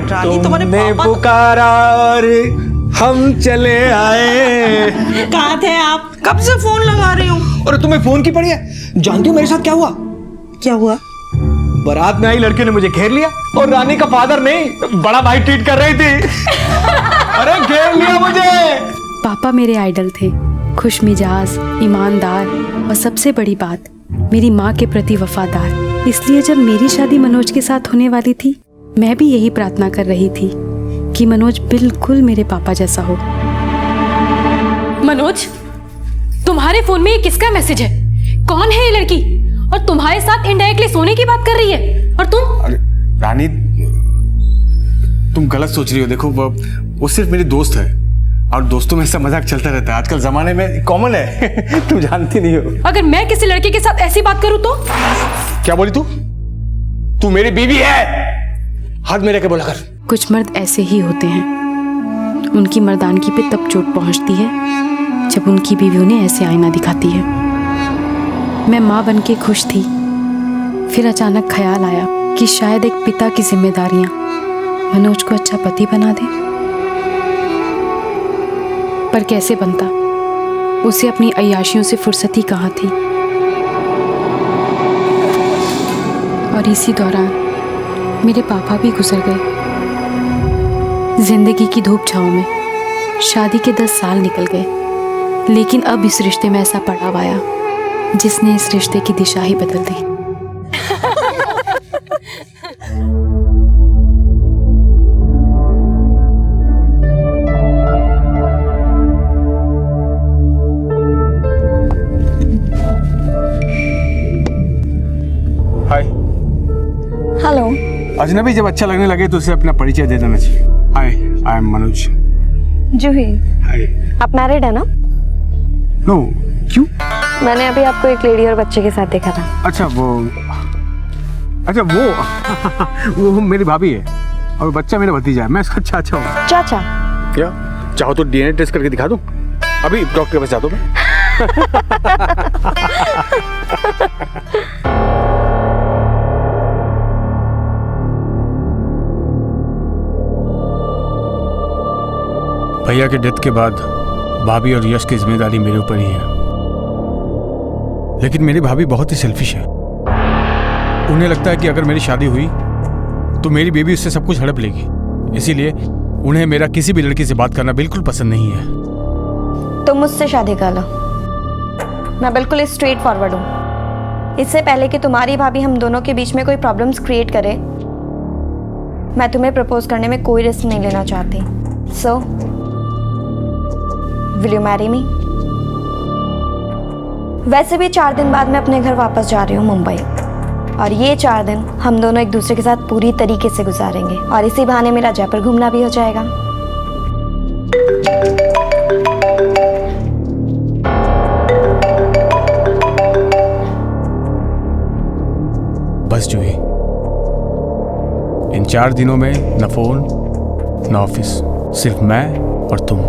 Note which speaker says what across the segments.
Speaker 1: रानी तुम्हारे
Speaker 2: तुमने
Speaker 1: पापा
Speaker 2: पुकारा और हम चले आए।
Speaker 1: कहाँ थे आप? कब से फोन लगा रही हूँ।
Speaker 2: और तुम्हें फोन की पड़ी है? जानती हो मेरे साथ क्या हुआ?
Speaker 1: क्या हुआ?
Speaker 2: बारात में आई लड़के ने मुझे घेर लिया और रानी का फादर नहीं बड़ा भाई ट्रीट कर रही थी। अरे घेर लिया मुझे।
Speaker 3: पापा मेरे आइडल थे, खुश मिजाज, ईमानदार और सबसे बड़ी बात मेरी माँ के प्रति वफादार। इसलिए जब मेरी शादी मनोज के साथ होने वाली थी, मैं भी यही प्रार्थना कर रही थी कि मनोज बिल्कुल मेरे पापा जैसा हो।
Speaker 4: मनोज, तुम्हारे फोन में ये किसका मैसेज है? कौन है ये लड़की? और तुम्हारे साथ इनडायरेक्टली सोने की बात कर रही है। और तुम?
Speaker 5: अरे रानी, तुम गलत सोच रही हो। देखो वो सिर्फ मेरी दोस्त है और दोस्तों में ऐसा मजाक चलता रहता है, आजकल जमाने में कॉमन है। तुम जानती नहीं हो।
Speaker 4: अगर मैं किसी लड़के के साथ ऐसी बात करूं तो?
Speaker 5: क्या बोली तू? तू मेरी बीवी है, हाथ में लेके बोला कर।
Speaker 3: कुछ मर्द ऐसे ही होते हैं, उनकी मर्दानगी पे तब चोट पहुंचती है जब उनकी बीवी उन्हें ऐसे आईना दिखाती है। मैं माँ बन के खुश थी, फिर अचानक ख्याल आया कि शायद एक पिता की जिम्मेदारियां मनोज को अच्छा पति बना दे। पर कैसे बनता? उसे अपनी अय्याशियों से फुर्सत ही कहाँ थी। और इसी दौरान मेरे पापा भी गुजर गए। जिंदगी की धूप छांव में शादी के 10 साल निकल गए, लेकिन अब इस रिश्ते में ऐसा पड़ाव आया जिसने इस रिश्ते की दिशा ही बदल दी।
Speaker 5: हाय।
Speaker 6: हेलो।
Speaker 5: अजनबी जब अच्छा लगने लगे तो उसे अपना परिचय दे देना चाहिए। हाय, आई एम मनोज।
Speaker 6: जूही।
Speaker 5: हाय।
Speaker 6: आप मैरिड है ना?
Speaker 5: नो, क्यों?
Speaker 6: मैंने अभी आपको एक लेडी और बच्चे के साथ देखा था।
Speaker 5: अच्छा वो मेरी भाभी है और बच्चा मेरा भतीजा है। मैं इसका चाचा हूँ।
Speaker 6: चाचा?
Speaker 5: क्या चाहो तो डीएनए टेस्ट करके दिखा दूं? अभी डॉक्टर के पास जाता हूं मैं। भैया के डेथ के बाद भाभी और यश की जिम्मेदारी मेरे ऊपर ही है। लेकिन मेरी भाभी बहुत ही सेल्फिश है। उन्हें लगता है कि अगर मेरी शादी हुई तो मेरी बेबी उससे सब कुछ हड़प लेगी। इसीलिए उन्हें मेरा किसी भी लड़की से बात करना बिल्कुल पसंद नहीं है।
Speaker 6: तुम मुझसे शादी कर लो। मैं बिल्कुल स्ट्रेट फॉरवर्ड हूँ। इससे पहले कि तुम्हारी भाभी हम दोनों के बीच में कोई प्रॉब्लम्स क्रिएट करे, मैं तुम्हें प्रपोज करने में कोई रिस्क नहीं लेना चाहती। So will you marry me? वैसे भी 4 दिन बाद मैं अपने घर वापस जा रही हूँ मुंबई, और ये 4 दिन हम दोनों एक दूसरे के साथ पूरी तरीके से गुजारेंगे, और इसी बहाने मेरा जयपुर घूमना भी हो जाएगा।
Speaker 5: बस जूही, इन 4 दिनों में न फोन न ऑफिस, सिर्फ मैं और तुम।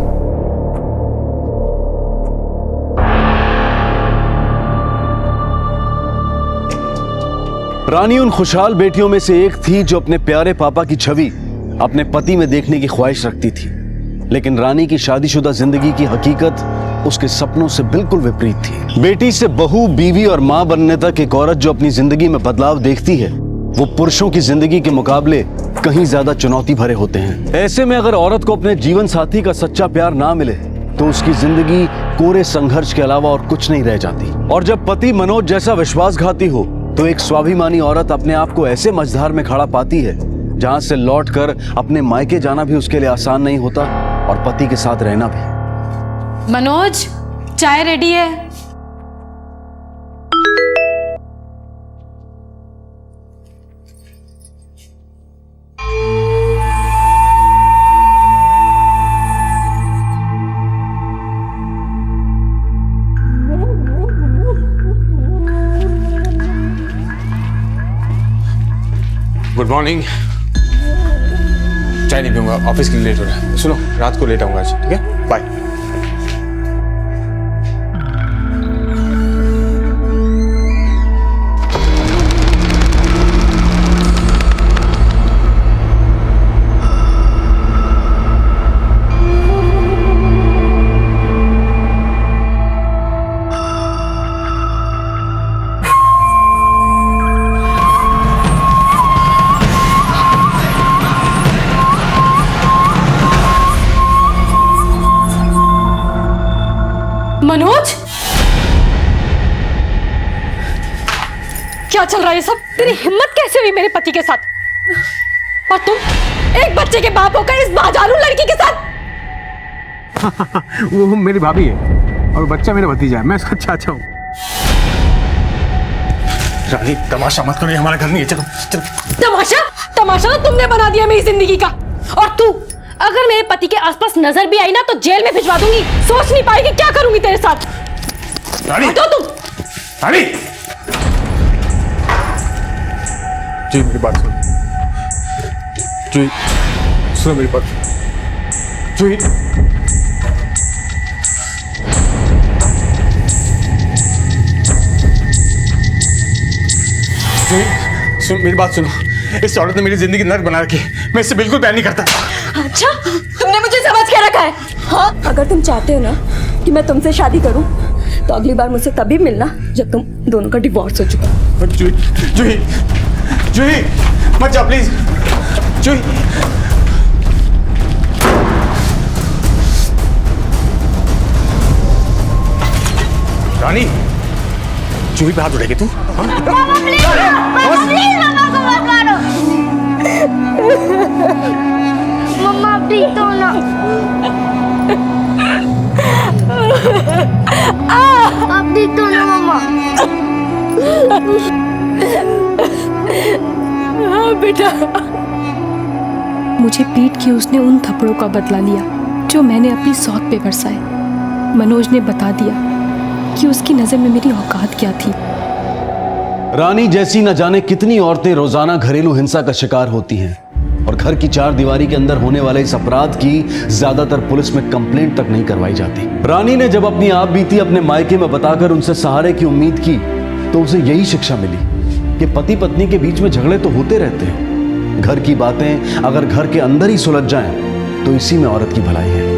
Speaker 7: रानी उन खुशहाल बेटियों में से एक थी जो अपने प्यारे पापा की छवि अपने पति में देखने की ख्वाहिश रखती थी। लेकिन रानी की शादीशुदा जिंदगी की हकीकत उसके सपनों से बिल्कुल विपरीत थी। बेटी से बहू, बीवी और मां बनने तक एक औरत जो अपनी जिंदगी में बदलाव देखती है, वो पुरुषों की जिंदगी के मुकाबले कहीं ज्यादा चुनौती भरे होते हैं। ऐसे में अगर औरत को अपने जीवन साथी का सच्चा प्यार ना मिले तो उसकी जिंदगी कोरे संघर्ष के अलावा और कुछ नहीं रह जाती। और जब पति मनोज जैसा विश्वासघाती हो तो एक स्वाभिमानी औरत अपने आप को ऐसे मझधार में खड़ा पाती है जहां से लौटकर अपने मायके जाना भी उसके लिए आसान नहीं होता, और पति के साथ रहना भी।
Speaker 4: मनोज, चाय रेडी है।
Speaker 5: Good morning. चाय नहीं पीऊंगा, ऑफिस के लिए लेट हो रहा है। सुनो, रात को लेट आऊंगा आज, ठीक है? बाय।
Speaker 4: मनोज, क्या चल रहा है ये सब? तेरी हिम्मत कैसे हुई मेरे पति के साथ? और तुम एक बच्चे के बाप होकर इस बाजारू लड़की के साथ?
Speaker 5: वो मेरी भाभी है और बच्चा मेरा भतीजा है, मैं उसका चाचा हूँ। रानी तमाशा मत करो, ये हमारा घर नहीं है, चलो चलो।
Speaker 4: तमाशा तो तुमने बना दिया मेरी जिंदगी का। और तू अगर मेरे पति के आसपास नजर भी आई ना तो जेल में भिजवा दूंगी। सोच नहीं पाएगी क्या करूंगी तेरे साथ।
Speaker 5: रानी,
Speaker 4: हटो तुम।
Speaker 5: रानी, जी मेरी बात सुनो। जी सुनो मेरी बात। जी सुन मेरी बात सुनो। इस औरत ने मेरी जिंदगी नर्क बना रखी है, मैं इससे बिल्कुल प्यार नहीं करता।
Speaker 6: अच्छा, तुमने मुझे समझ के रखा है? हाँ, अगर तुम चाहते हो ना कि मैं तुमसे शादी करूं तो अगली बार मुझसे तभी मिलना जब तुम दोनों का डिवोर्स हो चुका।
Speaker 5: जूही, जूही, जूही, मत जा प्लीज। जूही, रानी, जूही पे हाथ उठाएगी तू?
Speaker 8: मम्मा प्लीज दो ना। आप प्लीज दो ना मम्मा।
Speaker 4: हाँ बेटा।
Speaker 3: मुझे पीट के उसने उन थप्पड़ों का बदला लिया जो मैंने अपनी सौत पे बरसाए। मनोज ने बता दिया कि उसकी नजर में मेरी औकात क्या थी।
Speaker 7: रानी जैसी न जाने कितनी औरतें रोजाना घरेलू हिंसा का शिकार होती हैं और घर की चार दीवारी के अंदर होने वाले इस अपराध की ज्यादातर पुलिस में कंप्लेंट तक नहीं करवाई जाती। रानी ने जब अपनी आप बीती अपने मायके में बताकर उनसे सहारे की उम्मीद की तो उसे यही शिक्षा मिली कि पति पत्नी के बीच में झगड़े तो होते रहते हैं, घर की बातें अगर घर के अंदर ही सुलझ जाएं तो इसी में औरत की भलाई है।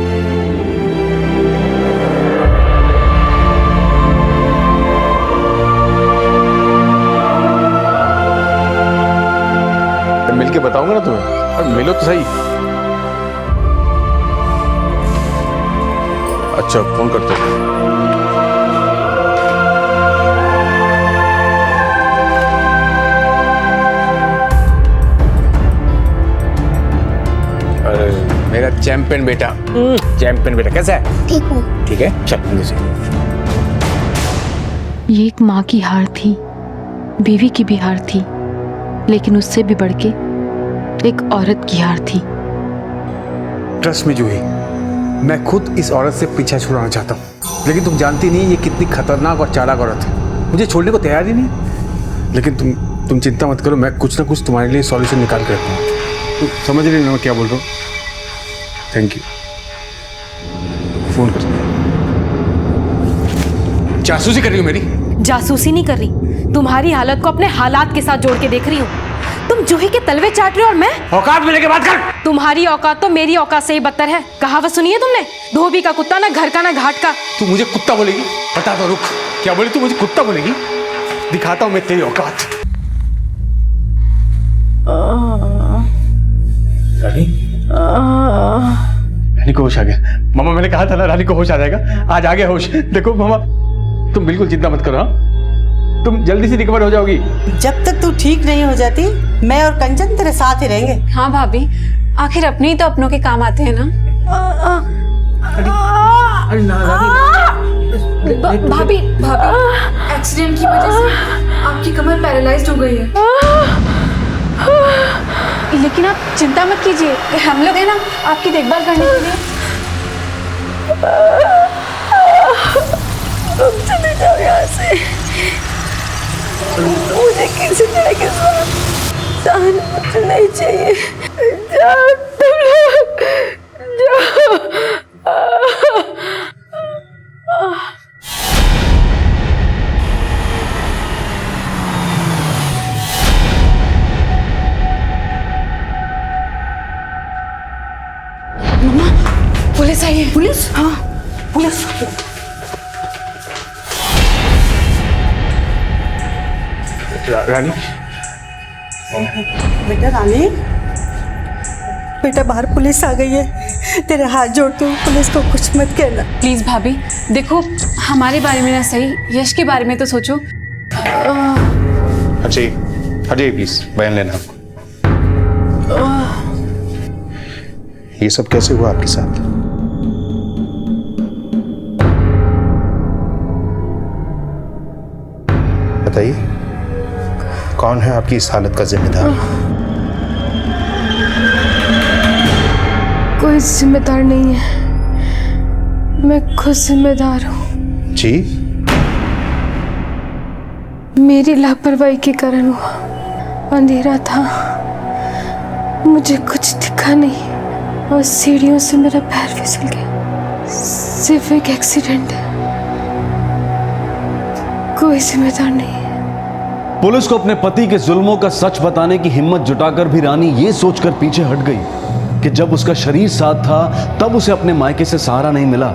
Speaker 5: मिलके बताऊंगा ना तुम्हें, और मिलो तो सही। अच्छा फोन करते हो। अरे मेरा चैंपियन बेटा, चैंपियन बेटा कैसा है?
Speaker 8: ठीक हूँ।
Speaker 5: ठीक है, चल अंदर से।
Speaker 3: ये एक माँ की हार थी, बीवी की भी हार थी, लेकिन उससे भी बढ़ के एक औरत की हार थी।
Speaker 5: ट्रस्ट में जूही, मैं खुद इस औरत से पीछा छुड़ाना चाहता हूँ, लेकिन तुम जानती नहीं ये कितनी खतरनाक और चालाक औरत है। मुझे छोड़ने को तैयार ही नहीं। लेकिन तुम चिंता मत करो, मैं कुछ ना कुछ तुम्हारे लिए सॉल्यूशन निकाल के रखता हूँ। तुम समझ रही हो ना मैं क्या बोल रहा हूँ? Thank you. फोन कर। जासूसी कर रही हो मेरी?
Speaker 4: जासूसी नहीं कर रही, तुम्हारी हालत को अपने हालात के साथ जोड़ के देख रही हूँ। तुम जूही के तलवे चाट रहे हो और मैं
Speaker 5: औकात में लेके बात कर।
Speaker 4: तुम्हारी औकात तो मेरी औकात से ही बदतर है। कहावत सुनी है तुमने? धोबी का कुत्ता ना घर का ना घाट का।
Speaker 5: तू मुझे कुत्ता बोलेगी? बता दो, रुक। क्या बोली? तू मुझे कुत्ता बोलेगी? दिखाता हूं मैं तेरी औकात। रानी, रानी को होश आ गया। मामा मैंने कहा था ना रानी को होश आ जाएगा। आज आ गया होश। देखो मामा, तुम बिल्कुल चिंता मत करो। हाँ, तुम जल्दी से रिकवर हो जाओगी।
Speaker 1: जब तक तू ठीक नहीं हो जाती मैं और कंचन तेरे साथ ही रहेंगे।
Speaker 9: हाँ भाभी, आखिर अपने ही तो अपनों के काम आते हैं ना।
Speaker 1: अरे ना
Speaker 9: भाभी एक्सीडेंट की वजह से आपकी कमर पैरालाइज्ड हो गई है। लेकिन आप चिंता मत कीजिए, हम लोग हैं ना आपकी देखभाल करने के लिए।
Speaker 6: तुम चले जाओ यहाँ से। मुझे किसी तरह के साथ नहीं चाहिए। जाओ तुम लोग, जाओ।
Speaker 9: मम्मा, पुलिस आई है।
Speaker 1: पुलिस? हाँ पुलिस।
Speaker 5: रानी,
Speaker 1: बेटा रानी, बेटा बाहर पुलिस आ गई है। तेरे हाथ जोड़ती हूँ, पुलिस को कुछ मत कहना।
Speaker 9: प्लीज भाभी, देखो हमारे बारे में ना सही, यश के बारे में तो सोचो।
Speaker 10: अजय, अजय प्लीज बयान लेना आपको। ये सब कैसे हुआ आपके साथ? बताइए, कौन है आपकी इस हालत का जिम्मेदार?
Speaker 4: कोई जिम्मेदार नहीं है, मैं खुद जिम्मेदार हूँ।
Speaker 10: जी?
Speaker 4: मेरी लापरवाही के कारण हुआ। अंधेरा था, मुझे कुछ दिखा नहीं और सीढ़ियों से मेरा पैर फिसल गया। सिर्फ एक एक्सीडेंट है, कोई जिम्मेदार नहीं है।
Speaker 7: पुलिस को अपने पति के जुल्मों का सच बताने की हिम्मत जुटाकर भी रानी ये सोचकर पीछे हट गई कि जब उसका शरीर साथ था तब उसे अपने मायके से सहारा नहीं मिला,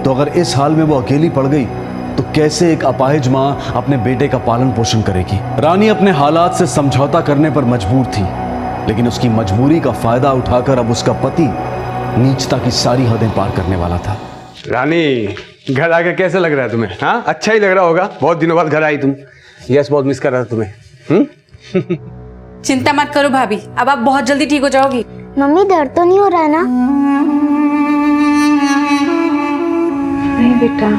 Speaker 7: तो अगर इस हाल में वो अकेली पड़ गई तो कैसे एक अपाहिज मां अपने बेटे का पालन पोषण करेगी। रानी अपने हालात से समझौता करने पर मजबूर थी, लेकिन उसकी मजबूरी का फायदा उठाकर अब उसका पति नीचता की सारी हदें पार करने वाला था।
Speaker 2: रानी, घर आके कैसा लग रहा है तुम्हें? हाँ, अच्छा ही लग रहा होगा, बहुत दिनों बाद घर आई तुम। यस बहुत मिस कर रहा था तुम्हें।
Speaker 9: चिंता मत करो भाभी, अब आप बहुत जल्दी ठीक हो जाओगी।
Speaker 8: मम्मी दर्द तो नहीं हो रहा है ना?
Speaker 3: नहीं बेटा।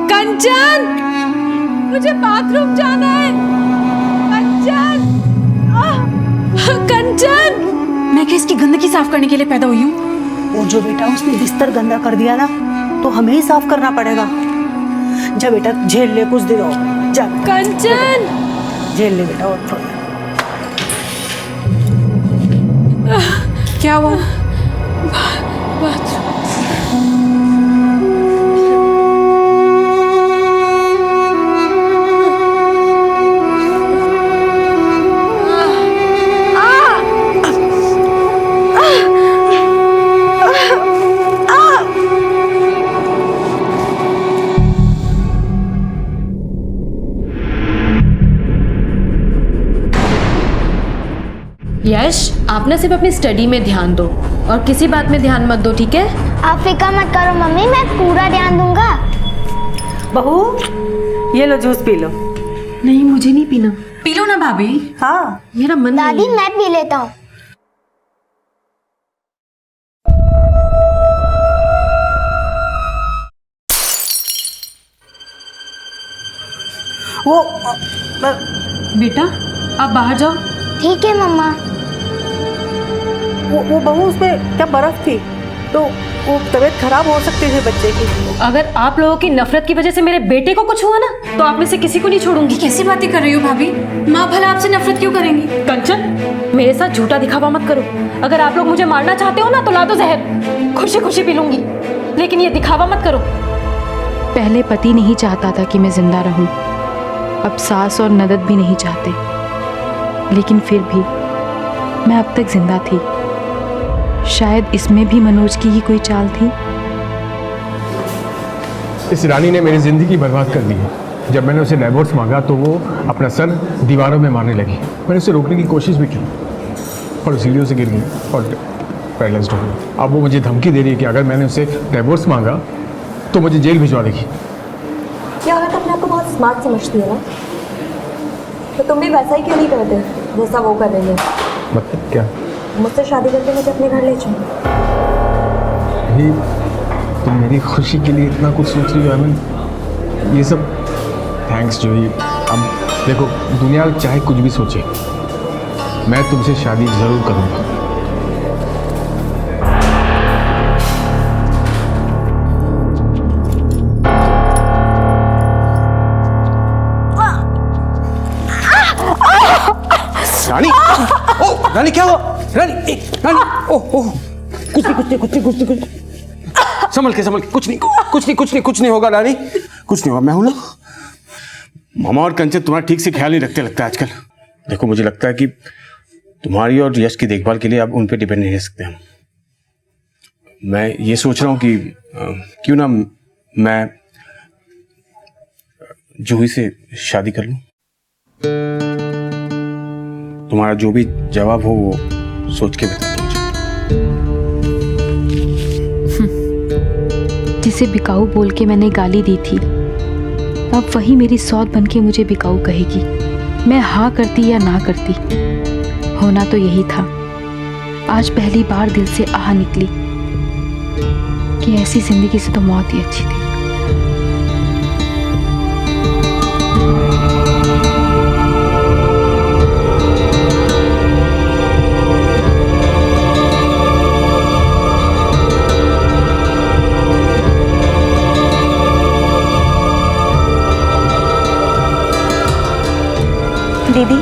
Speaker 4: कंचन, मुझे बाथरूम जाना है। कंचन, कंचन।
Speaker 9: मैं क्या इसकी गंदगी साफ करने के लिए पैदा हुई हूँ?
Speaker 1: वो जो बेटा उसने बिस्तर गंदा कर दिया ना, तो हमें ही साफ करना पड़ेगा। जा बेटा, झेल ले कुछ देर और। जा
Speaker 4: कंचन,
Speaker 1: झेल ले बेटा और थोड़ा।
Speaker 9: क्या हुआ?
Speaker 4: यश, आप ना सिर्फ अपनी स्टडी में ध्यान दो और किसी बात में ध्यान मत दो, ठीक है?
Speaker 8: आप फिक्र मत करो मम्मी, मैं पूरा ध्यान दूंगा।
Speaker 1: बहू, ये लो जूस पी लो।
Speaker 4: नहीं, मुझे नहीं पीना।
Speaker 9: पी लो ना भाभी।
Speaker 1: हाँ,
Speaker 4: मेरा मन नहीं
Speaker 8: दादी
Speaker 4: है।
Speaker 8: मैं पी लेता हूँ।
Speaker 1: वो
Speaker 4: बेटा, आप बाहर जाओ।
Speaker 8: ठीक है मम्मा।
Speaker 1: वो बहू, उसमें क्या बर्फ थी, तो वो तबीयत खराब हो सकती थी बच्चे की।
Speaker 4: अगर आप लोगों की नफरत की वजह से मेरे बेटे को कुछ हुआ ना, तो आप में से किसी को नहीं छोड़ूंगी।
Speaker 9: कैसी बातें कर रही हो भाभी? माँ भला आपसे नफरत क्यों करेंगी?
Speaker 4: कंचन, मेरे साथ झूठा दिखावा मत करो। अगर आप लोग मुझे मारना चाहते हो ना, तो ला दो जहर, खुशी खुशी पी लूंगी, लेकिन ये दिखावा मत करो।
Speaker 3: पहले पति नहीं चाहता था कि मैं जिंदा रहूं, अब सास और ननद भी नहीं चाहते, लेकिन फिर भी मैं अब तक जिंदा थी। शायद इसमें भी मनोज की ही कोई चाल थी।
Speaker 5: इस रानी ने मेरी जिंदगी बर्बाद कर दी है। जब मैंने उसे डाइवोर्स मांगा तो वो अपना सर दीवारों में मारने लगी। मैंने उसे रोकने की कोशिश भी की और सीढ़ियों से गिर गई और पैरालाइज्ड हो गई। अब वो मुझे धमकी दे रही है कि अगर मैंने उसे डाइवोर्स मांगा तो मुझे जेल भिजवा देगी।
Speaker 6: क्या औरत अपने आप को बहुत स्मार्ट समझती है ना, तो तुम भी वैसा ही क्यों नहीं करते जैसा वो कर रही है?
Speaker 5: मतलब क्या?
Speaker 6: मुझसे शादी करके मुझे अपने घर ले चलो।
Speaker 5: भाई, तुम मेरी खुशी के लिए इतना कुछ सोच रही हो अमन, ये सब थैंक्स जूही। अब देखो, दुनिया चाहे कुछ भी सोचे, मैं तुमसे शादी जरूर करूँगा।
Speaker 2: रानी, ओ रानी क्या हुआ? रानी, रानी, ओह ओह, कुछ नहीं, संभल के, कुछ नहीं होगा रानी, कुछ नहीं होगा। मैं हूं ना। मामा और कंचन तुम्हारा ठीक से ख्याल नहीं रखते लगता है आजकल। देखो, मुझे लगता है कि तुम्हारी और यश की देखभाल के लिए अब उन पे डिपेंड नहीं रह सकते हम। मैं ये सोच रहा हूँ कि क्यों ना मैं जूही से शादी कर लूं। तुम्हारा जो भी जवाब हो वो सोच के बता दो मुझे।
Speaker 3: जिसे बिकाऊ बोल के मैंने गाली दी थी, अब वही मेरी सौत बन के मुझे बिकाऊ कहेगी। मैं हाँ करती या ना करती, होना तो यही था। आज पहली बार दिल से आह निकली कि ऐसी जिंदगी से तो मौत ही अच्छी थी।
Speaker 6: दीदी,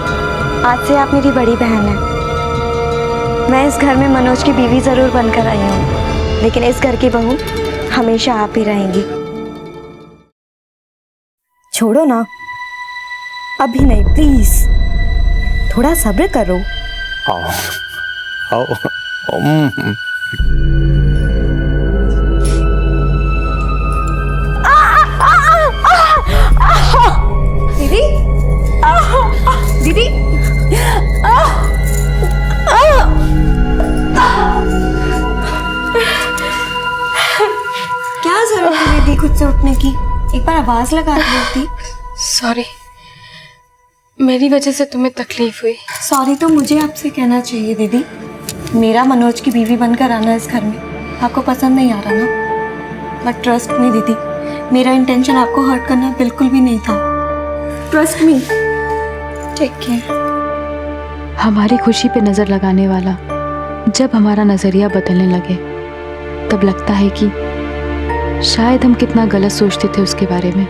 Speaker 6: आज से आप मेरी बड़ी बहन हैं। मैं इस घर में मनोज की बीवी ज़रूर बनकर आई हूँ, लेकिन इस घर की बहू हमेशा आप ही रहेंगी। छोड़ो ना, अभी नहीं, प्लीज थोड़ा सब्र करो।
Speaker 2: आओ आओ।
Speaker 6: दीदी, दीदी, क्या जरूरत है दीदी खुद से उठने की? एक बार आवाज लगा दी।
Speaker 4: सॉरी, मेरी वजह से तुम्हें तकलीफ हुई।
Speaker 6: सॉरी तो मुझे आपसे कहना चाहिए दीदी। मेरा मनोज की बीवी बनकर आना इस घर में आपको पसंद नहीं आ रहा ना? बट ट्रस्ट मी दीदी, मेरा इंटेंशन आपको हर्ट करना बिल्कुल भी नहीं था। Trust me. Take care.
Speaker 3: हमारी खुशी पे नजर लगाने वाला जब हमारा नजरिया बदलने लगे, तब लगता है कि शायद हम कितना गलत सोचते थे उसके बारे में।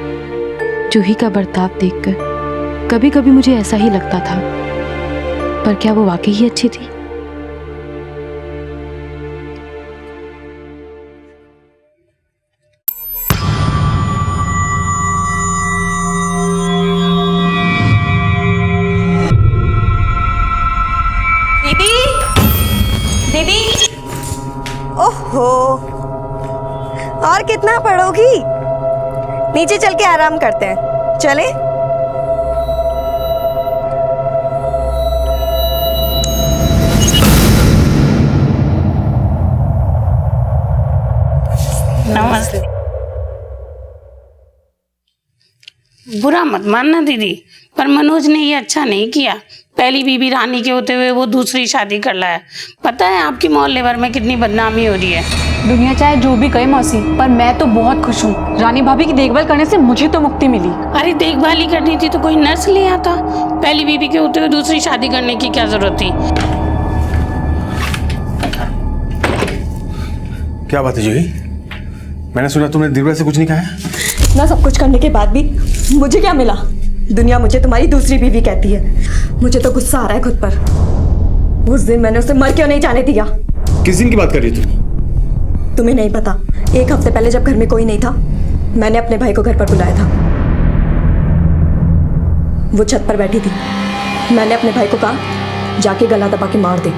Speaker 3: जूही का बर्ताव देखकर कभी कभी मुझे ऐसा ही लगता था, पर क्या वो वाकई ही अच्छी थी?
Speaker 6: दीदी, दीदी, ओहो, और कितना पढ़ोगी? नीचे चल के आराम करते हैं, चले?
Speaker 11: नमस्ते। बुरा मत मानना दीदी, पर मनोज ने ये अच्छा नहीं किया। पहली बीबी रानी के होते हुए वो दूसरी शादी कर लाया। पता है आपकी मोहल्ले भर में कितनी बदनामी हो रही है।
Speaker 9: दुनिया चाहे जो भी कहे मौसी, पर मैं तो बहुत खुश हूँ। रानी भाभी की देखभाल करने से मुझे तो मुक्ति मिली।
Speaker 11: अरे देखभाल ही करनी थी तो कोई नर्स ले आता। पहली बीबी के होते हुए दूसरी शादी करने की क्या जरूरत थी?
Speaker 2: क्या बात है जूही? मैंने सुना तुमने दिव्या से कुछ नहीं कहा है?
Speaker 6: ना सब कुछ करने के बाद भी मुझे क्या मिला? दुनिया मुझे तुम्हारी दूसरी बीवी कहती है। मुझे तो गुस्सा आ रहा है खुद पर। उस दिन मैंने उसे मर क्यों नहीं जाने दिया?
Speaker 2: किस दिन की बात कर रही हो तुम?
Speaker 6: तुम्हें नहीं पता, एक हफ्ते पहले जब घर में कोई नहीं था, मैंने अपने भाई को घर पर बुलाया था। वो छत पर बैठी थी। मैंने अपने भाई को कहा जाके गला दबा के मार दे,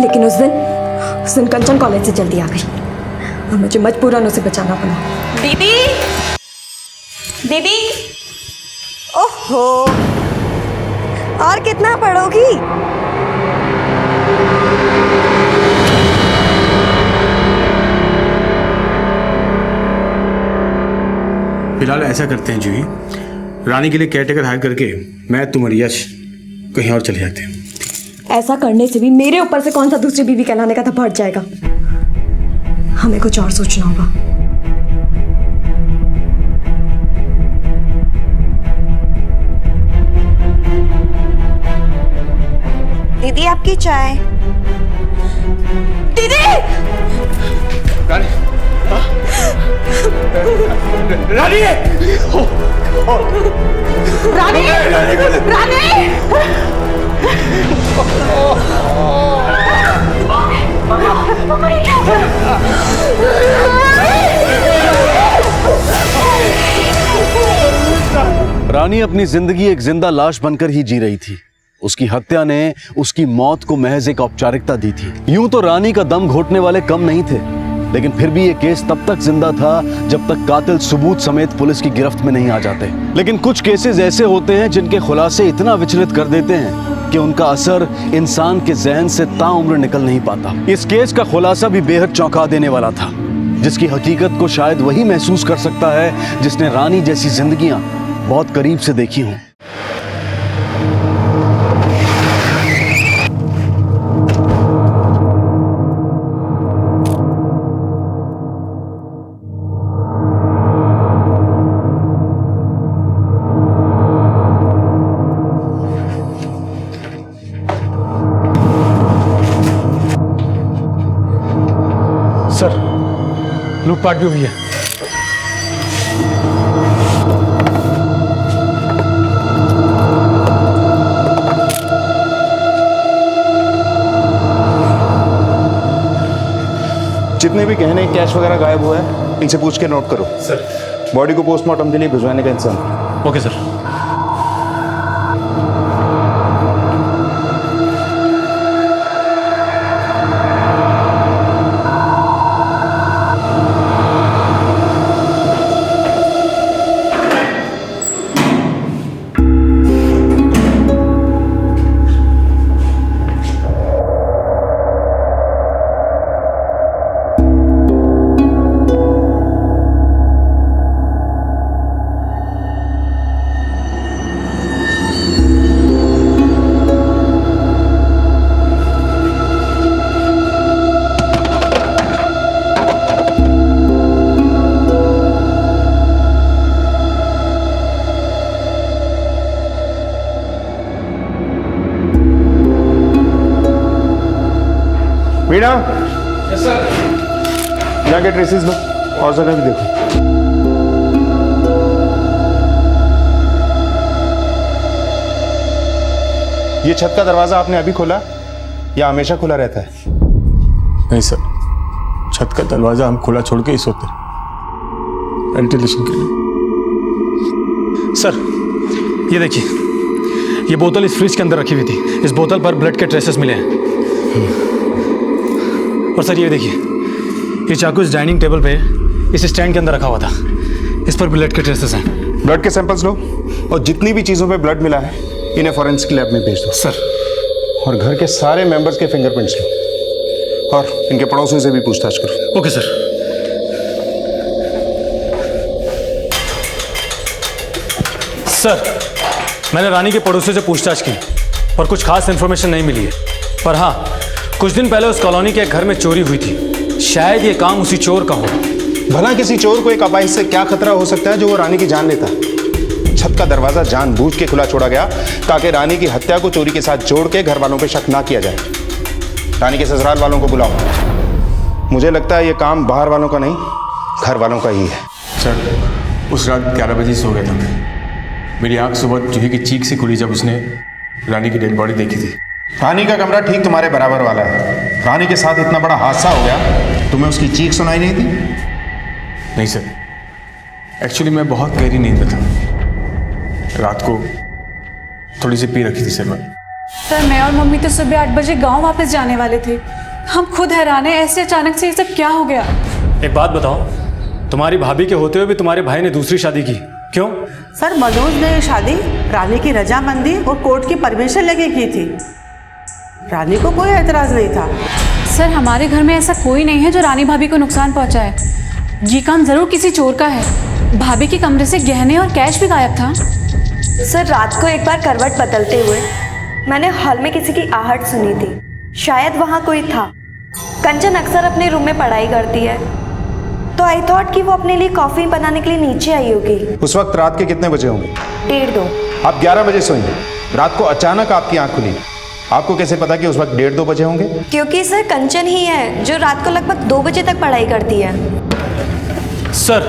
Speaker 6: लेकिन उस दिन कंचन कॉलेज से जल्दी आ गई और मुझे मजबूरन उसे बचाना पड़ा। दीदी, दीदी, ओहो, और कितना पढ़ोगी?
Speaker 2: फिलहाल ऐसा करते हैं जूही, रानी के लिए केयरटेकर हायर करके मैं तुम और यश कहीं और चले जाते हैं।
Speaker 6: ऐसा करने से भी मेरे ऊपर से कौन सा दूसरी बीवी कहलाने का धब्बा हट जाएगा। हमें कुछ और सोचना होगा। दीदी आपकी चाय। दीदी,
Speaker 2: रानी, रानी,
Speaker 6: रानी, रानी,
Speaker 7: रानी अपनी जिंदगी एक जिंदा लाश बनकर ही जी रही थी। उसकी हत्या ने उसकी मौत को महज एक औपचारिकता दी थी। यूं तो रानी का दम घोटने वाले कम नहीं थे, लेकिन फिर भी ये केस तब तक जिंदा था जब तक कातिल सबूत समेत पुलिस की गिरफ्त में नहीं आ जाते। लेकिन कुछ केसेस ऐसे होते हैं जिनके खुलासे इतना विचलित कर देते हैं कि उनका असर इंसान के जहन से ताउम्र निकल नहीं पाता। इस केस का खुलासा भी बेहद चौंका देने वाला था, जिसकी हकीकत को शायद वही महसूस कर सकता है जिसने रानी जैसी जिंदगियां बहुत करीब से देखी हों।
Speaker 5: सर, लूटपाट भी हुई है।
Speaker 10: जितने भी गहने कैश वगैरह गायब हुआ है, इनसे पूछ के नोट करो।
Speaker 5: सर।
Speaker 10: बॉडी को पोस्टमार्टम के लिए भिजवाने का इंतजाम।
Speaker 5: Okay sir.
Speaker 10: Meena. Yes sir. जाके ट्रेसेस लो और जगह भी देखो। ये छत का दरवाजा आपने अभी खोला या हमेशा खुला रहता है?
Speaker 5: नहीं सर, छत का दरवाजा हम खुला छोड़ के ही सोते, वेंटिलेशन के लिए। सर, ये देखिए, ये बोतल इस फ्रिज के अंदर रखी हुई थी। इस बोतल पर ब्लड के ट्रेसेस मिले हैं। और सर, ये देखिए, ये चाकू इस डाइनिंग टेबल पे इस स्टैंड के अंदर रखा हुआ था। इस पर ब्लड के ट्रेसेस हैं।
Speaker 10: ब्लड के सैंपल्स लो और जितनी भी चीज़ों पे ब्लड मिला है इन्हें फॉरेंसिक लैब में भेज दो।
Speaker 5: सर।
Speaker 10: और घर के सारे मेंबर्स के फिंगरप्रिंट्स लो और इनके पड़ोसियों से भी पूछताछ करो।
Speaker 5: Okay sir. सर, मैंने रानी के पड़ोसियों से पूछताछ की और कुछ खास इन्फॉर्मेशन नहीं मिली है, पर हाँ, कुछ दिन पहले उस कॉलोनी के एक घर में चोरी हुई थी। शायद ये काम उसी चोर का हो।
Speaker 10: भला किसी चोर को एक अपाहिज से क्या खतरा हो सकता है जो वो रानी की जान लेता? छत का दरवाजा जानबूझ के खुला छोड़ा गया ताकि रानी की हत्या को चोरी के साथ जोड़ के घर वालों पे शक ना किया जाए। रानी के ससुराल वालों को बुलाओ। मुझे लगता है ये काम बाहर वालों का नहीं, घर वालों का ही है।
Speaker 5: सर, उस रात 11 बजे सो गया था मैं। मेरी आंख सुबह जूही की चीख से खुली जब उसने रानी की डेड बॉडी देखी थी।
Speaker 10: रानी का कमरा ठीक तुम्हारे बराबर वाला है। रानी के साथ इतना बड़ा हादसा हो गया, तुम्हें उसकी चीख सुनाई नहीं थी?
Speaker 5: नहीं सर, एक्चुअली मैं बहुत गहरी नींद में था। रात को थोड़ी सी पी रखी थी सर मैंने।
Speaker 9: सर, मैं और मम्मी तो सुबह 8 बजे गांव वापस जाने वाले थे। हम खुद हैरान हैं, ऐसे अचानक से ये सब क्या हो गया।
Speaker 5: एक बात बताओ, तुम्हारी भाभी के होते हुए भी तुम्हारे भाई ने दूसरी शादी की, क्यों?
Speaker 1: सर, मनोज ने ये शादी रानी की रजामंदी और कोर्ट की परमिशन लेके की थी। रानी को कोई एतराज नहीं था।
Speaker 9: सर, हमारे घर में ऐसा कोई नहीं है जो रानी भाभी को नुकसान पहुंचाए। ये काम जरूर किसी चोर का है। भाभी के कमरे से गहने और कैश भी गायब था।
Speaker 6: सर, रात को एक बार करवट बदलते हुए मैंने हॉल में किसी की आहट सुनी थी। शायद वहाँ कोई था। कंचन अक्सर अपने रूम में पढ़ाई करती है, तो आई थॉट कि वो अपने लिए कॉफ़ी बनाने के लिए नीचे आई होगी।
Speaker 10: उस वक्त रात के कितने बजे होंगे?
Speaker 6: 1:30।
Speaker 10: आप 11 बजे सोई, रात को अचानक आपकी आंख खुली। आपको कैसे पता कि उस वक्त 1:30-2 बजे होंगे?
Speaker 6: क्योंकि सर, कंचन ही है जो रात को लगभग 2 बजे तक पढ़ाई करती है।
Speaker 5: सर,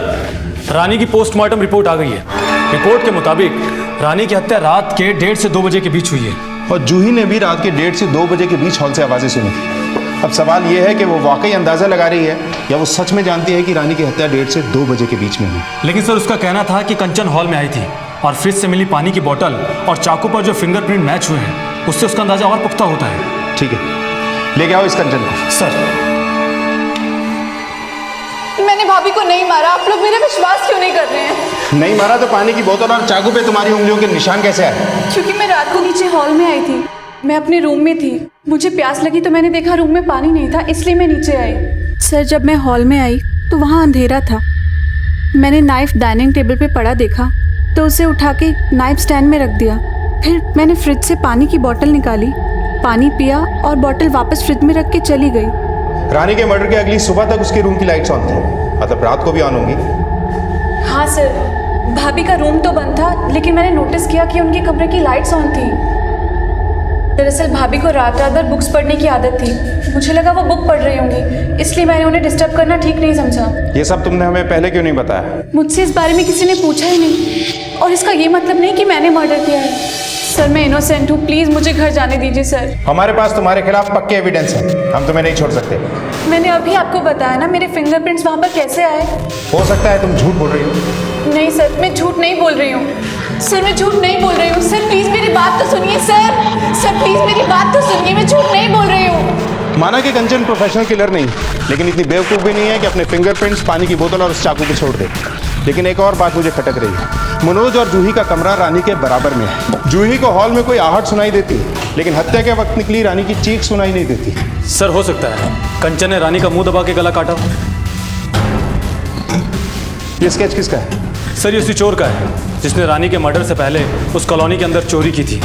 Speaker 5: रानी की पोस्टमार्टम रिपोर्ट आ गई है। रिपोर्ट के मुताबिक रानी की हत्या रात के 1:30 से 2 बजे के बीच हुई है।
Speaker 10: और जूही ने भी रात के 1:30 से 2 बजे के बीच हॉल से आवाज़ें सुनी थी। अब सवाल यह है कि वो वाकई अंदाज़ा लगा रही है या वो सच में जानती है कि रानी की हत्या 1:30 से 2 बजे के बीच में हुई।
Speaker 5: लेकिन सर, उसका कहना था कि कंचन हॉल में आई थी और फ्रिज से मिली पानी की बोतल और चाकू पर जो फिंगरप्रिंट मैच हुए हैं, उससे उसका अंदाजा और पुख्ता होता है।
Speaker 10: ठीक है, लेके आओ इस कंचन को।
Speaker 5: सर,
Speaker 9: मैंने भाभी को नहीं मारा। आप लोग मेरा विश्वास क्यों नहीं कर रहे हैं?
Speaker 10: नहीं मारा तो पानी की बोतल और चाकू पे तुम्हारी उंगलियों के निशान कैसे आए?
Speaker 9: क्योंकि मैं रात को नीचे हॉल में आई थी। मैं अपने रूम में थी, मुझे प्यास लगी तो मैंने देखा रूम में पानी नहीं था, इसलिए मैं नीचे आई। सर जब मैं हॉल में आई तो वहाँ अंधेरा था। मैंने नाइफ डाइनिंग टेबल पे पड़ा देखा तो उसे उठा के नाइफ स्टैंड में रख दिया। फिर मैंने फ्रिज से पानी की बोतल निकाली, पानी पिया और बोतल वापस फ्रिज में रख के चली गई।
Speaker 10: रानी के मर्डर के अगली सुबह तक उसके रूम की लाइट्स ऑन थी, मतलब रात को भी ऑन होंगी।
Speaker 9: हाँ सर, भाभी का रूम तो बंद था, लेकिन मैंने नोटिस किया कि उनके कमरे की लाइट्स ऑन थी। दरअसल भाभी को रात रात भर बुक्स पढ़ने की आदत थी। मुझे लगा वो बुक पढ़ रही होंगी, इसलिए मैंने उन्हें डिस्टर्ब करना ठीक नहीं समझा।
Speaker 10: ये सब तुमने हमें पहले क्यों नहीं बताया?
Speaker 9: मुझसे इस बारे में किसी ने पूछा ही नहीं, और इसका ये मतलब नहीं कि मैंने मर्डर किया है। सर मैं इनोसेंट हूँ, प्लीज़ मुझे घर जाने दीजिए सर।
Speaker 10: हमारे पास तुम्हारे खिलाफ पक्के एविडेंस हैं, हम तुम्हें नहीं छोड़ सकते।
Speaker 9: मैंने अभी आपको बताया ना, मेरे फिंगरप्रिंट्स वहाँ पर कैसे आए।
Speaker 10: हो सकता है तुम झूठ बोल रही हो।
Speaker 9: नहीं सर, मैं झूठ नहीं बोल रही हूँ। सर मैं झूठ नहीं बोल रही हूँ। सर प्लीज़ मेरी बात तो सुनिए सर प्लीज़ मेरी बात तो सुनिए, मैं झूठ नहीं बोल रही हूँ।
Speaker 10: माना कि कंचन प्रोफेशनल किलर नहीं, लेकिन इतनी बेवकूफ़ भी नहीं है कि अपने फिंगरप्रिंट्स पानी की बोतल और उस चाकू पे छोड़ दे। लेकिन एक और बात मुझे खटक रही है, मनोज और जूही का कमरा रानी के बराबर में है। जूही को हॉल में कोई आहट सुनाई देती, लेकिन हत्या के वक्त निकली रानी की चीख सुनाई नहीं देती।
Speaker 12: सर हो सकता है कंचन ने रानी का मुंह दबा के गला काटा।
Speaker 10: ये स्केच किसका है?
Speaker 12: सर ये उसी चोर का है जिसने रानी के मर्डर से पहले उस कॉलोनी के अंदर चोरी की थी।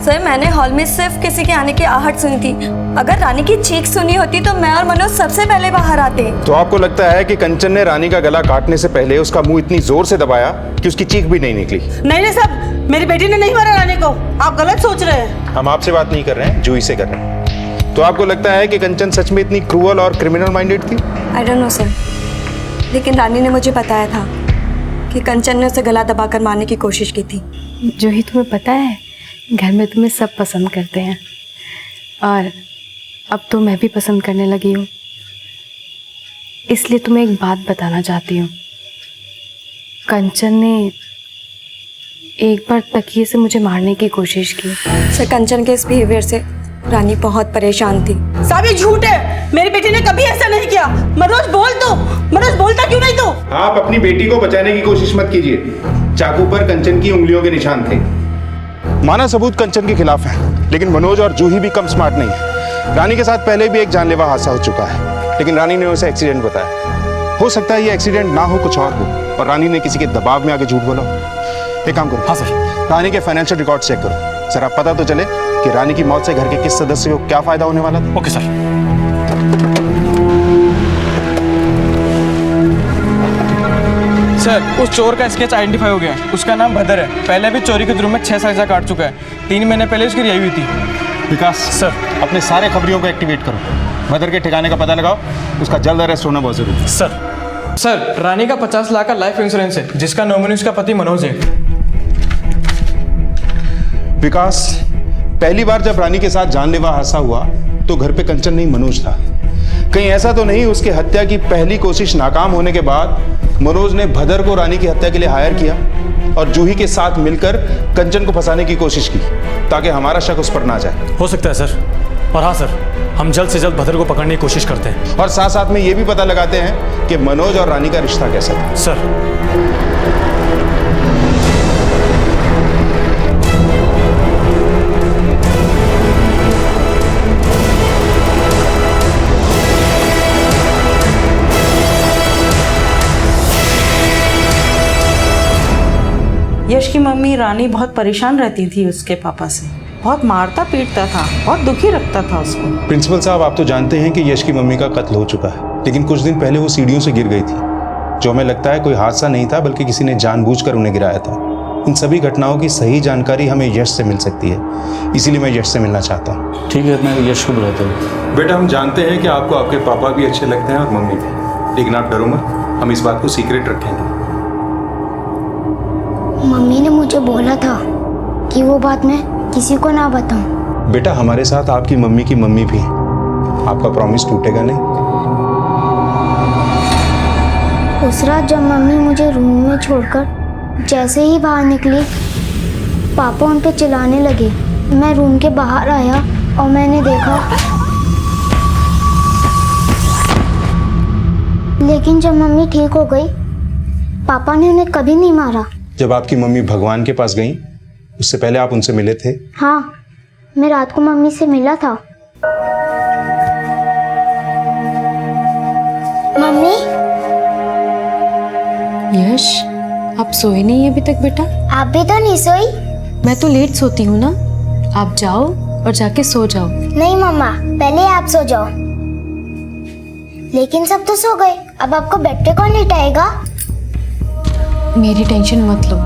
Speaker 6: सर मैंने हॉल में सिर्फ किसी के आने की आहट सुनी थी। अगर रानी की चीख सुनी होती तो मैं और मनोज सबसे पहले बाहर आते।
Speaker 10: तो आपको लगता है कि कंचन ने रानी का गला काटने से पहले उसका मुंह इतनी जोर से दबाया कि उसकी चीख भी नहीं निकली?
Speaker 1: नहीं नहीं साहब, मेरी बेटी ने नहीं मारा रानी को, आप गलत सोच रहे हैं।
Speaker 10: हम आपसे बात नहीं कर रहे हैं, जूही से कर रहे हैं। तो आपको लगता है कि कंचन सच में इतनी क्रूअल और क्रिमिनल माइंडेड थी?
Speaker 6: आई डोंट नो सर, लेकिन रानी ने मुझे बताया था कि कंचन ने उसे गला दबाकर मारने की कोशिश की थी।
Speaker 3: जूही तुम्हें पता है घर में तुम्हें सब पसंद करते हैं, और अब तो मैं भी पसंद करने लगी हूँ। इसलिए तुम्हें एक बात बताना चाहती हूँ। कंचन ने एक बार तकिए से मुझे मारने की कोशिश की।
Speaker 6: सर कंचन के इस बिहेवियर से रानी बहुत परेशान थी।
Speaker 1: साहब ये झूठ है, मेरी बेटी ने कभी ऐसा नहीं किया। मनोज बोल दो, मनोज बोलता क्यों नहीं? तो
Speaker 10: आप अपनी बेटी को बचाने की कोशिश मत कीजिए। चाकू पर कंचन की उंगलियों के निशान थे। माना सबूत कंचन के खिलाफ है, लेकिन मनोज और जूही भी कम स्मार्ट नहीं है। रानी के साथ पहले भी एक जानलेवा हादसा हो चुका है, लेकिन रानी ने उसे एक्सीडेंट बताया। हो सकता है ये एक्सीडेंट ना हो, कुछ और हो, और रानी ने किसी के दबाव में आके झूठ बोला। एक काम करो।
Speaker 12: हाँ सर।
Speaker 10: रानी के फाइनेंशियल रिकॉर्ड चेक करो, जरा पता तो चले कि रानी की मौत से घर के किस सदस्य को क्या फायदा होने वाला था।
Speaker 12: Okay sir.
Speaker 2: सर उस चोर का स्केच आइडेंटिफाई हो गया है। उसका नाम भदर है, पहले भी चोरी के जुर्म में 6 सजा काट चुका है। 3 महीने पहले उसकी रिहाई हुई थी।
Speaker 10: विकास सर, अपने सारे खबरियों को एक्टिवेट करो। भदर के ठिकाने का पता लगाओ, उसका जल्द अरेस्ट होना बहुत जरूरी है।
Speaker 2: सर रानी का 50 लाख का लाइफ इंश्योरेंस है, जिसका नॉमिनी उसका पति मनोज है।
Speaker 10: विकास, पहली बार जब रानी के साथ जानलेवा हादसा हुआ तो घर पे कंचन नहीं मनोज था। कहीं ऐसा तो नहीं उसकी हत्या की पहली कोशिश नाकाम होने के बाद मनोज ने भदर को रानी की हत्या के लिए हायर किया और जूही के साथ मिलकर कंचन को फंसाने की कोशिश की, ताकि हमारा शक उस पर ना जाए।
Speaker 12: हो सकता है सर। और हाँ सर, हम जल्द से जल्द भदर को पकड़ने की कोशिश करते हैं,
Speaker 10: और साथ साथ में ये भी पता लगाते हैं कि मनोज और रानी का रिश्ता कैसा था।
Speaker 12: सर।
Speaker 1: यश की मम्मी रानी बहुत परेशान रहती थी उसके पापा से, बहुत मारता पीटता था, बहुत दुखी रखता था उसको।
Speaker 10: प्रिंसिपल साहब, आप तो जानते हैं कि यश की मम्मी का कत्ल हो चुका है, लेकिन कुछ दिन पहले वो सीढ़ियों से गिर गई थी, जो हमें लगता है कोई हादसा नहीं था, बल्कि किसी ने जानबूझकर उन्हें गिराया था। इन सभी घटनाओं की सही जानकारी हमें यश से मिल सकती है, इसीलिए मैं यश से मिलना चाहता हूँ।
Speaker 12: ठीक है, मैं यश को बुलाता हूँ।
Speaker 13: बेटा, हम जानते हैं कि आपको आपके पापा भी अच्छे लगते हैं और मम्मी भी, लेकिन आप डरो मत, हम इस बात को सीक्रेट रखेंगे।
Speaker 8: मम्मी ने मुझे बोला था कि वो बात मैं किसी को ना बताऊं।
Speaker 10: बेटा हमारे साथ आपकी मम्मी की मम्मी भी है। आपका प्रॉमिस टूटेगा नहीं।
Speaker 8: उस रात जब मम्मी मुझे रूम में छोड़कर जैसे ही बाहर निकली, पापा उन पे चिल्लाने लगे। मैं रूम के बाहर आया और मैंने देखा, लेकिन जब मम्मी ठीक हो गई, पापा ने उन्हें कभी नहीं मारा।
Speaker 10: जब आपकी मम्मी भगवान के पास गई, उससे पहले आप उनसे मिले थे?
Speaker 8: हाँ, मैं रात को मम्मी से मिला था। मम्मी।
Speaker 3: यश, आप सोए नहीं अभी तक बेटा?
Speaker 8: आप भी तो नहीं सोई?
Speaker 3: मैं तो लेट सोती हूँ ना। आप जाओ और जाके सो जाओ।
Speaker 8: नहीं मम्मा, पहले आप सो जाओ। लेकिन सब तो सो गए, अब आपको बेड पे कौन लिटाएगा?
Speaker 3: मेरी टेंशन मत लो,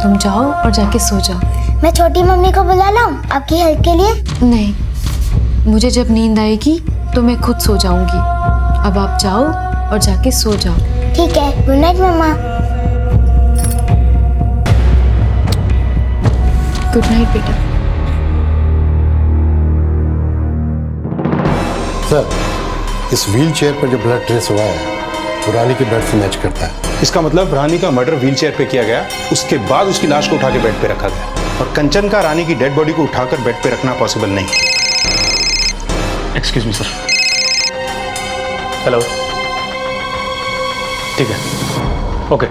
Speaker 3: तुम जाओ और जाके सो जाओ।
Speaker 8: मैं छोटी मम्मी को बुला लाऊं आपकी हेल्प के लिए?
Speaker 3: नहीं, मुझे जब नींद आएगी तो मैं खुद सो जाऊंगी। अब आप जाओ और जाके सो जाओ।
Speaker 8: ठीक है, गुड नाइट मम्मा।
Speaker 3: गुड नाइट बेटा।
Speaker 14: सर, इस व्हील चेयर पर जो ब्लड ट्रेस हुआ है वो रानी के ब्लड से मैच करता है।
Speaker 10: इसका मतलब रानी का मर्डर व्हील चेयर पे किया गया, उसके बाद उसकी लाश को उठा के बेड पे रखा गया, और कंचन का रानी की डेड बॉडी को उठाकर बेड पे रखना पॉसिबल नहीं।
Speaker 12: Excuse me sir. हेलो, ठीक है, ओके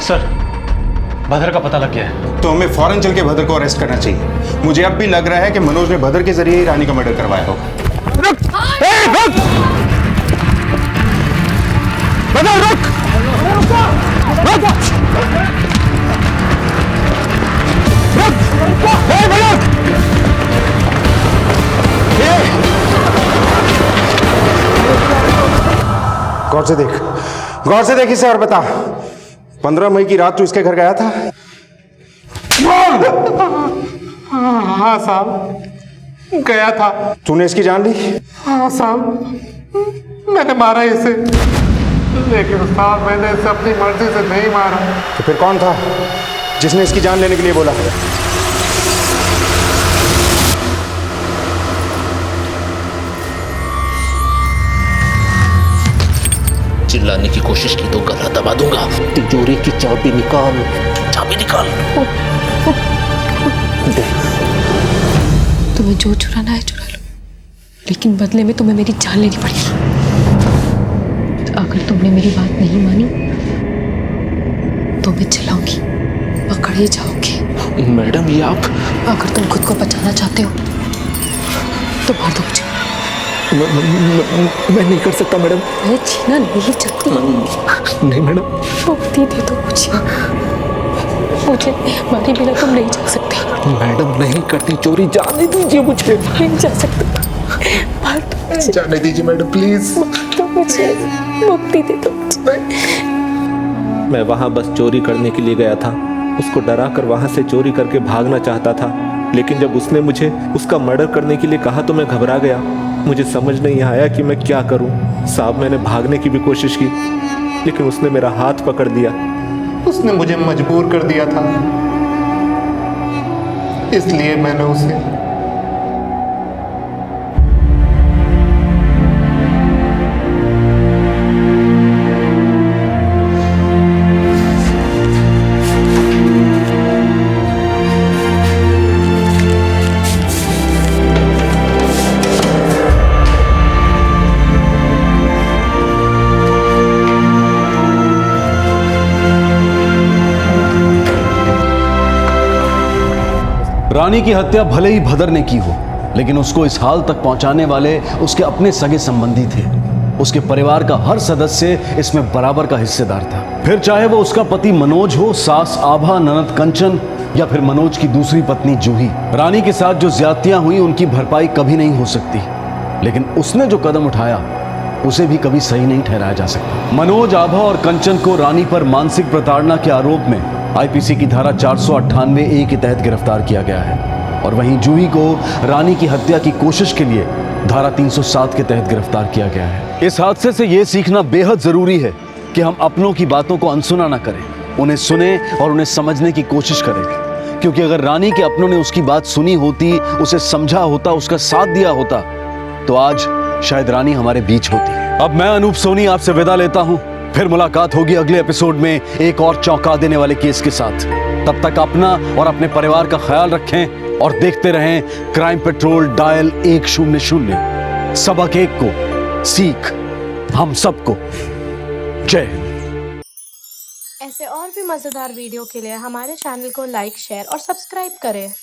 Speaker 12: सर। भदर का पता लग गया है
Speaker 10: तो हमें फौरन चल के भदर को अरेस्ट करना चाहिए। मुझे अब भी लग रहा है कि मनोज ने भदर के जरिए ही रानी का मर्डर करवाया होगा। गौर से देख, गौर से देख इसे और बता, 15 मई की रात तू इसके घर गया था?
Speaker 15: हाँ साहब, गया था।
Speaker 10: तूने इसकी जान ली?
Speaker 15: हाँ साहब, मैंने मारा इसे, लेकिन साहब मैंने इसे अपनी मर्जी से नहीं मारा।
Speaker 10: तो फिर कौन था जिसने इसकी जान लेने के लिए बोला?
Speaker 16: चिल्लाने की कोशिश की तो गला दबा दूंगा। तिजोरी की चाबी निकाल, चाबी निकाल।
Speaker 3: तुम्हें जो चुराना है चुरा लो, लेकिन बदले में तुम्हें मेरी जान लेनी पड़ेगी। अगर तुमने मेरी बात नहीं मानी तो मैं चिल्लाऊंगी, पकड़े जाओगे।
Speaker 16: मैडम ये आप,
Speaker 3: अगर तुम खुद को बचाना चाहते हो तो मार दो मुझे।
Speaker 16: मैं नहीं कर सकता मैडम।
Speaker 3: मैं जीना नहीं चाहती।
Speaker 16: नहीं मैडम।
Speaker 3: मुक्ति दे दो मुझे हमारे बिना तुम नहीं जा सकते।
Speaker 16: मैडम नहीं करती चोरी, जाने दीजिए मुझे।
Speaker 3: नहीं जा सकते, मार दो मुझे।
Speaker 15: जाने दीजिए मैडम प्लीज।
Speaker 3: मार दो मुझे, मुक्ति दे दो मुझे।
Speaker 16: मैं वहाँ बस चोरी करने के लिए गया था। उसको डरा कर वहाँ से चोरी करके भागना चाहता था, लेकिन जब उसने मुझे उसका मर्डर करने के लिए कहा तो मैं घबरा गया। मुझे समझ नहीं आया कि मैं क्या करूं। साहब मैंने भागने की भी कोशिश की, लेकिन उसने मेरा हाथ पकड़ लिया।
Speaker 15: उसने मुझे मजबूर कर दिया था, इसलिए मैंने उसे
Speaker 7: रानी की हत्या भले ही भदर ने की हो, लेकिन उसको इस हाल तक पहुंचाने वाले उसके अपने सगे संबंधी थे। उसके परिवार का हर सदस्य इसमें बराबर का हिस्सेदार था। फिर चाहे वो उसका पति मनोज हो, सास आभा, ननद कंचन, या फिर मनोज की दूसरी पत्नी जूही। रानी के साथ जो ज्यादतियां हुई उनकी भरपाई कभी नहीं हो सकती, लेकिन उसने जो कदम उठाया उसे भी कभी सही नहीं ठहराया जा सकता। मनोज, आभा और कंचन को रानी पर मानसिक प्रताड़ना के आरोप में आईपीसी की धारा 498A के तहत गिरफ्तार किया गया है, और वहीं जूही को रानी की हत्या की कोशिश के लिए धारा 307 के तहत गिरफ्तार किया गया है। इस हादसे से यह सीखना बेहद जरूरी है कि हम अपनों की बातों को अनसुना न करें, उन्हें सुने और उन्हें समझने की कोशिश करें, क्योंकि अगर रानी के अपनों ने उसकी बात सुनी होती, उसे समझा होता, उसका साथ दिया होता, तो आज शायद रानी हमारे बीच होती। अब मैं अनूप सोनी आपसे विदा लेता हूं। फिर मुलाकात होगी अगले एपिसोड में एक और चौंका देने वाले केस के साथ। तब तक अपना और अपने परिवार का ख्याल रखें और देखते रहें क्राइम पेट्रोल डायल 100। सबक एक को, सीख हम सबको। जय हिंद।
Speaker 17: ऐसे और भी मज़ेदार वीडियो के लिए हमारे चैनल को लाइक, शेयर और सब्सक्राइब करें।